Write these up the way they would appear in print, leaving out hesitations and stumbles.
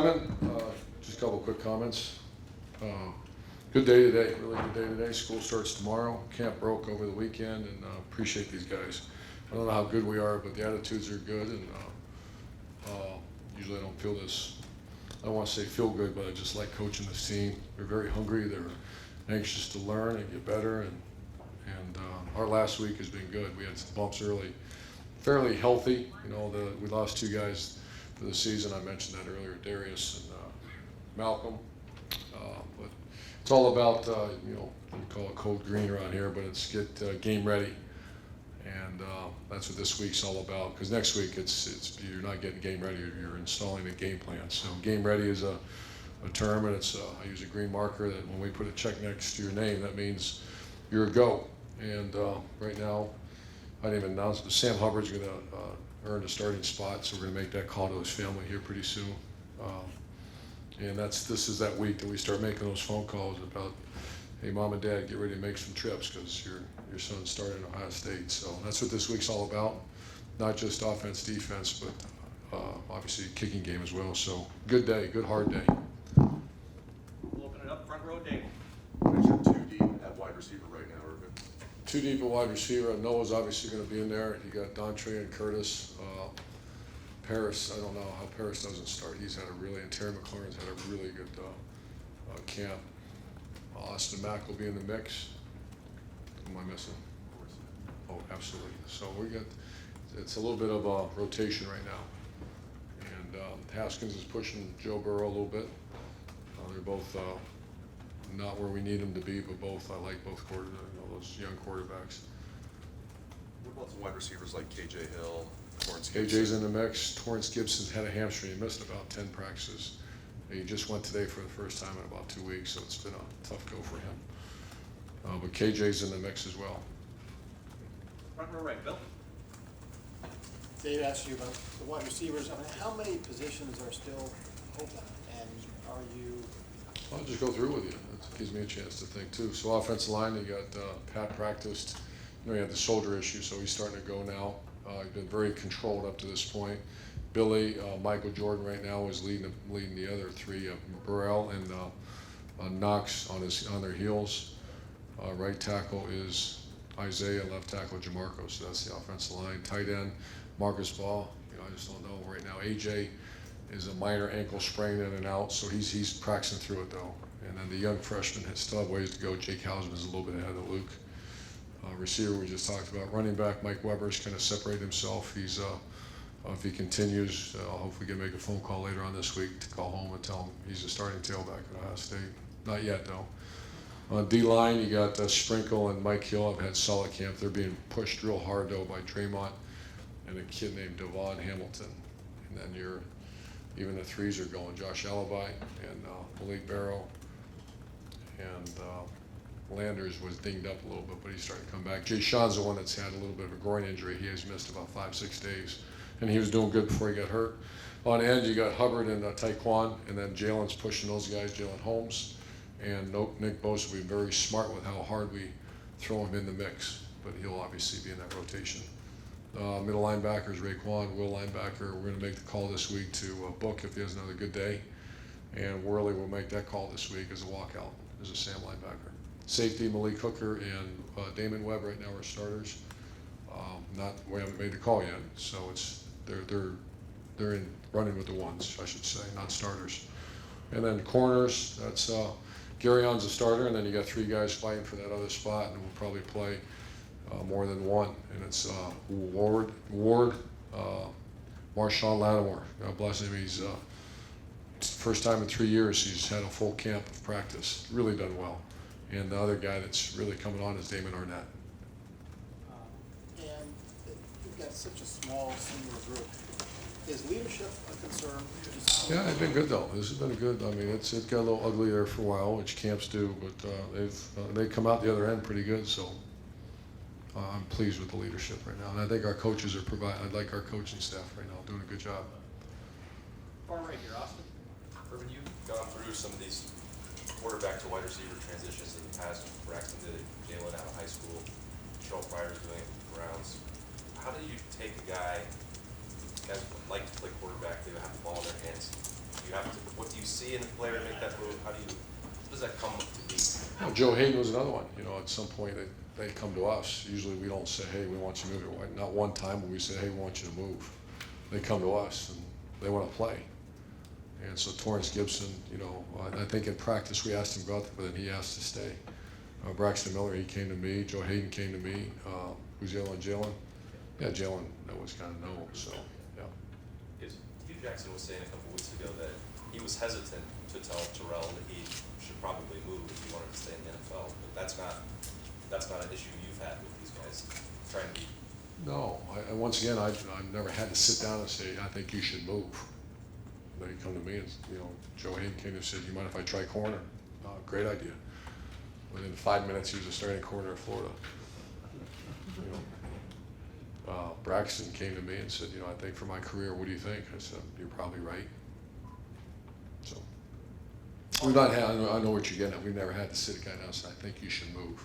Kevin, just a couple quick comments. Good day today, really good day today. School starts tomorrow. Camp broke over the weekend, and appreciate these guys. I don't know how good we are, but the attitudes are good, and usually I don't feel this, I don't want to say feel good, but I just like coaching this team. They're very hungry, they're anxious to learn and get better, and our last week has been good. We had some bumps early, fairly healthy. You know, we lost 2 guys for the season. I mentioned that earlier, Darius and Malcolm. But it's all about, you know, we call it code green around here, but it's get game ready. And that's what this week's all about. Because next week, it's you're not getting game ready, you're installing a game plan. So game ready is a term, and it's I use a green marker that when we put a check next to your name, that means you're a go. And right now, I didn't even announce it. Sam Hubbard's going to earn a starting spot, so we're going to make that call to his family here pretty soon. And this is that week that we start making those phone calls about, hey, mom and dad, get ready to make some trips because your son's starting at Ohio State. So that's what this week's all about. Not just offense, defense, but obviously kicking game as well. So good day, good hard day. We'll open it up, front row, Dave. You're 2 deep at wide receiver right now, Urban. 2 deep at wide receiver. Noah's obviously going to be in there. You got Dontre and Curtis. Paris, I don't know how Paris doesn't start. He's had and Terry McLaurin's had a really good camp. Austin Mack will be in the mix. Who am I missing? Oh, absolutely. So it's a little bit of a rotation right now. And Haskins is pushing Joe Burrow a little bit. They're both not where we need them to be, but I like both those young quarterbacks. What about some wide receivers like KJ Hill, Torrance Gibson? KJ's in the mix. Torrance Gibson's had a hamstring. He missed about 10 practices. He just went today for the first time in about 2 weeks, so it's been a tough go for him. But KJ's in the mix as well. Front row, right, Bill. Dave asked you about the wide receivers. I mean, how many positions are still open, and are you? I'll just go through with you. It gives me a chance to think too. So offensive line, you got Pat practiced. You know, he had the shoulder issue, so he's starting to go now. He's been very controlled up to this point. Billy, Michael Jordan right now is leading the other 3. Burrell and Knox on their heels. Right tackle is Isaiah, left tackle Jamarco. So that's the offensive line. Tight end Marcus Ball. You know, I just don't know right now. AJ is a minor ankle sprain in and out, so he's practicing through it though. And then the young freshman still have ways to go. Jake Hausman is a little bit ahead of Luke. Receiver we just talked about. Running back Mike Weber's kind of separated himself. He's if he continues, I'll hopefully make a phone call later on this week to call home and tell him he's a starting tailback at Ohio State. Not yet though. On D-line, you got Sprinkle and Mike Hill have had solid camp. They're being pushed real hard though by Draymond and a kid named Devon Hamilton. And then even the 3s are going. Josh Alibi and Malik Barrow and Landers was dinged up a little bit, but he's starting to come back. Jay Sean's the one that's had a little bit of a groin injury. He has missed about 5-6 days, and he was doing good before he got hurt. On end, you got Hubbard and Taekwon, and then Jalen's pushing those guys, Jalen Holmes. And Nick Bosa will be very smart with how hard we throw him in the mix, but he'll obviously be in that rotation. Middle linebackers, Raekwon, will linebacker. We're going to make the call this week to Book if he has another good day. And Worley will make that call this week as a walkout, as a Sam linebacker. Safety, Malik Hooker and Damon Webb right now are starters. We haven't made the call yet, so they're in running with the ones, I should say, not starters. And then corners, that's Garion's a starter, and then you got 3 guys fighting for that other spot, and we'll probably play more than one. And it's Ward, Marshawn Lattimore. God bless him. He's first time in 3 years he's had a full camp of practice. Really done well. And the other guy that's really coming on is Damon Arnett. And you've got such a small senior group. Is leadership a concern? Yeah, it's been good though. This has been good. I mean, it got a little ugly there for a while, which camps do, but they come out the other end pretty good. So I'm pleased with the leadership right now, and I think our coaches are I like our coaching staff right now, doing a good job. Far right here, Austin. Urban, you've gone through some of these quarterback to wide receiver transitions in the past. Braxton did it, Jalen out of high school, Joel Pryor's doing it for Browns. How do you take a guy, guys would like to play quarterback, they have the ball in their hands, you have to, what do you see in a player to make that move? How does that come to be? Well, Joe Hayden was another one. You know, at some point they come to us. Usually we don't say, hey, we want you to move here. Not one time when we say, hey, we want you to move. They come to us and they want to play. And so Torrance Gibson, you know, I think in practice we asked him to go out there, but then he asked to stay. Braxton Miller, he came to me. Joe Hayden came to me. Who's the other one? Jalen? Yeah, Jalen, that was kind of no. So, yeah. Because Hugh Jackson was saying a couple weeks ago that he was hesitant to tell Terrell that he should probably move if he wanted to stay in the NFL. But that's not an issue you've had with these guys trying to be. No, once again, I've never had to sit down and say, I think you should move. They come to me and, you know, Joe Hayden came and said, you mind if I try corner? Great idea. Within 5 minutes, he was a starting corner in Florida. You know, Braxton came to me and said, you know, I think for my career, what do you think? I said, you're probably right. So we've not had, I know what you're getting at. We've never had to sit a guy down and say, I think you should move.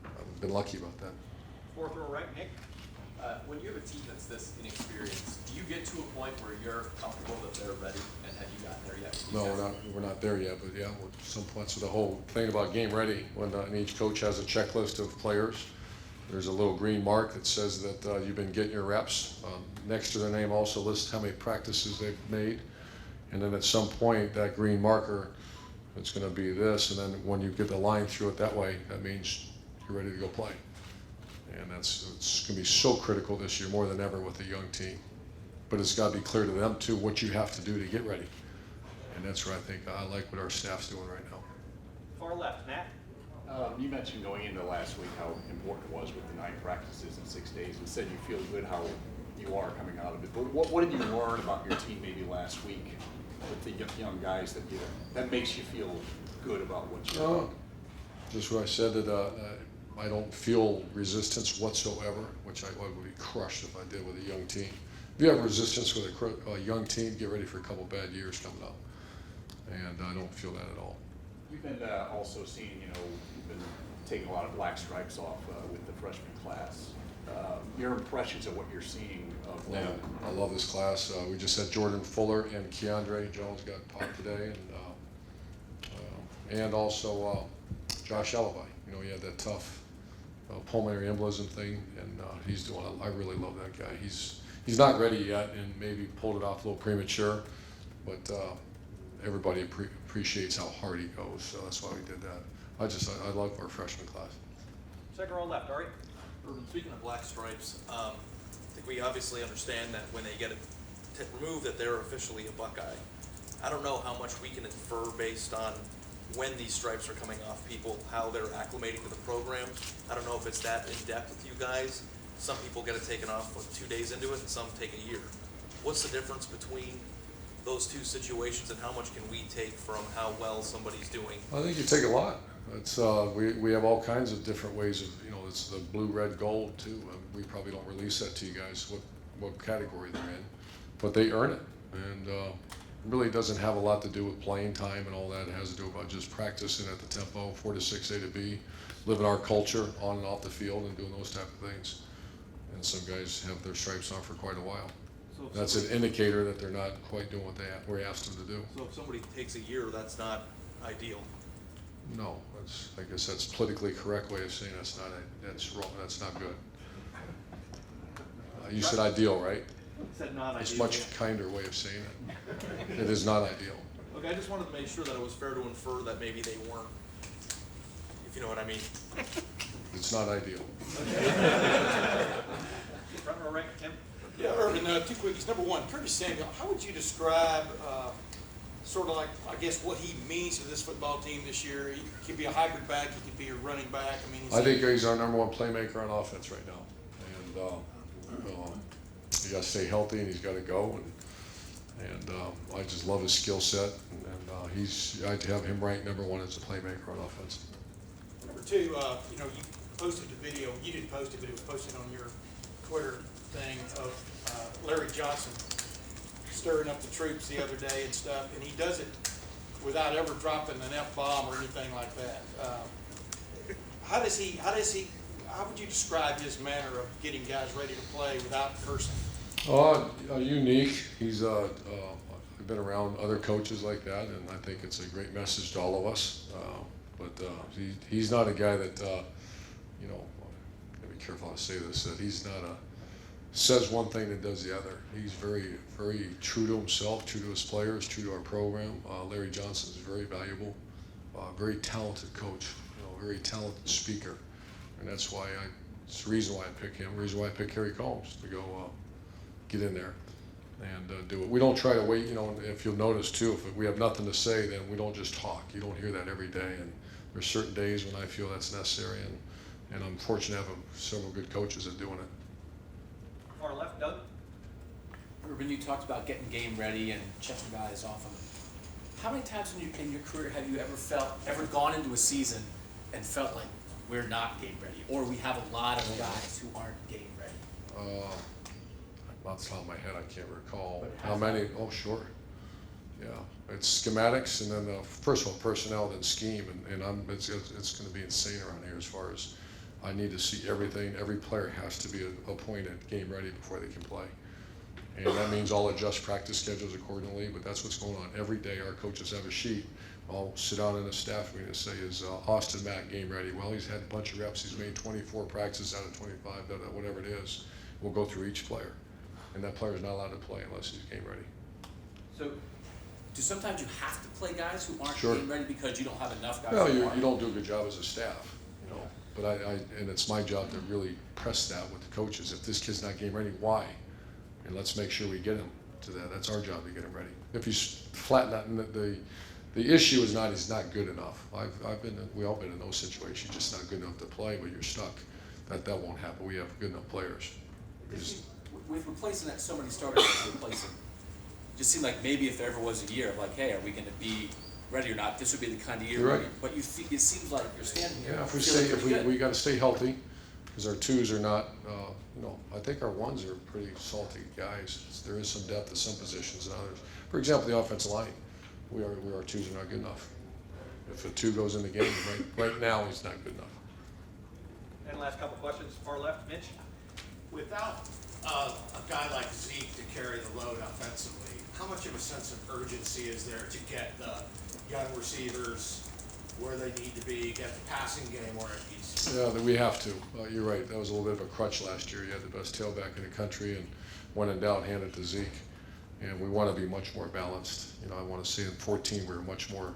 I've been lucky about that. Fourth row right, Nick. When you have a team that's this inexperienced, do you get to a point where you're comfortable that they're ready, and have you gotten there yet? No, we're not there yet, but yeah, some points with the whole thing about game ready, when and each coach has a checklist of players, there's a little green mark that says that you've been getting your reps. Next to their name also lists how many practices they've made, and then at some point that green marker, it's going to be this, and then when you get the line through it that way, that means you're ready to go play. And it's going to be so critical this year, more than ever, with a young team. But it's got to be clear to them, too, what you have to do to get ready. And that's where I think I like what our staff's doing right now. Far left, Matt. You mentioned going into last week how important it was with the 9 practices in 6 days, and said you feel good how you are coming out of it. But what did you learn about your team maybe last week with the young guys that makes you feel good about what you're doing? Just what I said, that I don't feel resistance whatsoever, which I would be crushed if I did with a young team. If you have resistance with a young team, get ready for a couple bad years coming up. And I don't feel that at all. You've been also seeing, you know, you've been taking a lot of black stripes off with the freshman class. Your impressions of what you're seeing of Yeah, them? I love this class. We just had Jordan Fuller and Keandre Jones got popped today, and also Josh Elevai. You know, he had that tough pulmonary embolism thing, and he's doing. I really love that guy. He's not ready yet, and maybe pulled it off a little premature, but everybody appreciates how hard he goes. So that's why we did that. I love our freshman class. Second row left, Ari. Urban, speaking of black stripes, I think we obviously understand that when they get it removed that they're officially a Buckeye. I don't know how much we can infer based on when these stripes are coming off people, how they're acclimating to the program. I don't know if it's that in-depth with you guys. Some people get it taken off 2 days into it and some take a year. What's the difference between those two situations, and how much can we take from how well somebody's doing? I think you take a lot. It's we have all kinds of different ways of, you know, it's the blue, red, gold too. We probably don't release that to you guys what category they're in, but they earn it, and it really doesn't have a lot to do with playing time and all that. It has to do about just practicing at the tempo, 4 to 6 A to B, living our culture on and off the field, and doing those type of things. And some guys have their stripes on for quite a while. So if That's an indicator that they're not quite doing what we asked them to do. So if somebody takes a year, that's not ideal. No, I guess that's politically correct way of saying that's wrong. That's not good. You said ideal, right? Said not It's a ideal. much kinder way of saying it. It is not ideal. Okay, I just wanted to make sure that it was fair to infer that maybe they weren't, if you know what I mean. It's not ideal. Front row right, Tim. Yeah, Urban, 2 quickies. Number one, Curtis Samuel, how would you describe sort of like, I guess, what he means to this football team this year? He could be a hybrid back, he could be a running back. I mean, I think he's our number one playmaker on offense right now. And he got to stay healthy, and he's got to go. And I just love his skill set. And I'd have him ranked number one as a playmaker on offense. Number two, you know, you posted the video, you didn't post it, but it was posted on your Twitter thing of Larry Johnson stirring up the troops the other day and stuff, and he does it without ever dropping an F-bomb or anything like that. How would you describe his manner of getting guys ready to play without cursing? Unique. He's I've been around other coaches like that, and I think it's a great message to all of us. But he's not a guy that, you know, gotta be careful how to say this, that he's not says one thing and does the other. He's very, very true to himself, true to his players, true to our program. Larry Johnson is very valuable, very talented coach, you know, very talented speaker. And that's why it's the reason why I pick him, the reason why I pick Harry Combs to go get in there and do it. We don't try to wait, you know, if you'll notice too, if we have nothing to say, then we don't just talk. You don't hear that every day. And there's certain days when I feel that's necessary, and I'm fortunate to have several good coaches at doing it. Far left, Doug. Ruben, you talked about getting game ready and checking guys off them. How many times in your career have you ever gone into a season and felt like we're not game ready, or we have a lot of guys who aren't game ready? Off the top of my head, I can't recall. But How many? Oh, sure. Yeah, it's schematics, and then first of all, personnel, then scheme, and it's going to be insane around here as far as I need to see everything. Every player has to be appointed game ready before they can play, and that means I'll adjust practice schedules accordingly. But that's what's going on every day. Our coaches have a sheet. I'll sit down in a staff meeting and say, "Is Austin Mack game ready?" Well, he's had a bunch of reps. He's made 24 practices out of 25, whatever it is. We'll go through each player, and that player is not allowed to play unless he's game ready. So, do sometimes you have to play guys who aren't Sure. game ready because you don't have enough guys? Well, who you are? don't do a good job as a staff, you know. But and it's my job to really press that with the coaches. If this kid's not game ready, why? And let's make sure we get him to that. That's our job to get him ready. If he's flat, the issue is not he's not good enough. We all been in those situations. You're just not good enough to play, but you're stuck. That won't happen. We have good enough players. With replacing that, so many starters replacing, it just seemed like maybe if there ever was a year of like, hey, are we going to be ready or not? This would be the kind of year. You're right. But it seems like you're standing here. Yeah, feeling we got to stay healthy, because our twos are not, you know, I think our ones are pretty salty guys. There is some depth at some positions and others. For example, the offensive line, our twos are not good enough. If a two goes in the game, right now he's not good enough. And last couple questions, far left, Mitch. Without a guy like Zeke to carry the load offensively, how much of a sense of urgency is there to get the young receivers where they need to be, get the passing game where it needs to be? Yeah, that we have to. You're right. That was a little bit of a crutch last year. You had the best tailback in the country, and when in doubt, hand it to Zeke. And we want to be much more balanced. You know, I want to see in 14 we were much more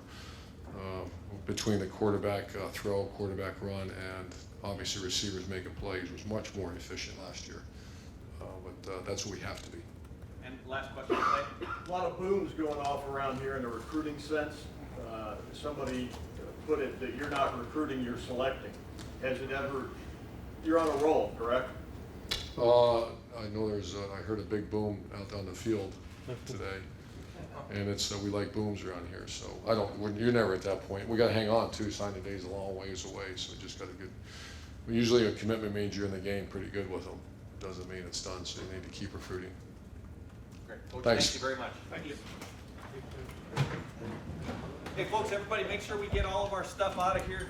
between the quarterback throw, quarterback run, and obviously receivers making plays was much more efficient last year. But that's what we have to be. And last question today. A lot of booms going off around here in a recruiting sense. Somebody put it that you're not recruiting, you're selecting. Has it ever, you're on a roll, correct? I know I heard a big boom out on the field today. And it's, we like booms around here, so you're never at that point. We gotta hang on too, signing day's a long ways away, so we just gotta usually a commitment means you're in the game pretty good with them. Doesn't mean it's done, so you need to keep recruiting. Great. Coach, Thanks. thank you very much. Thank you. Hey, folks, everybody, make sure we get all of our stuff out of here.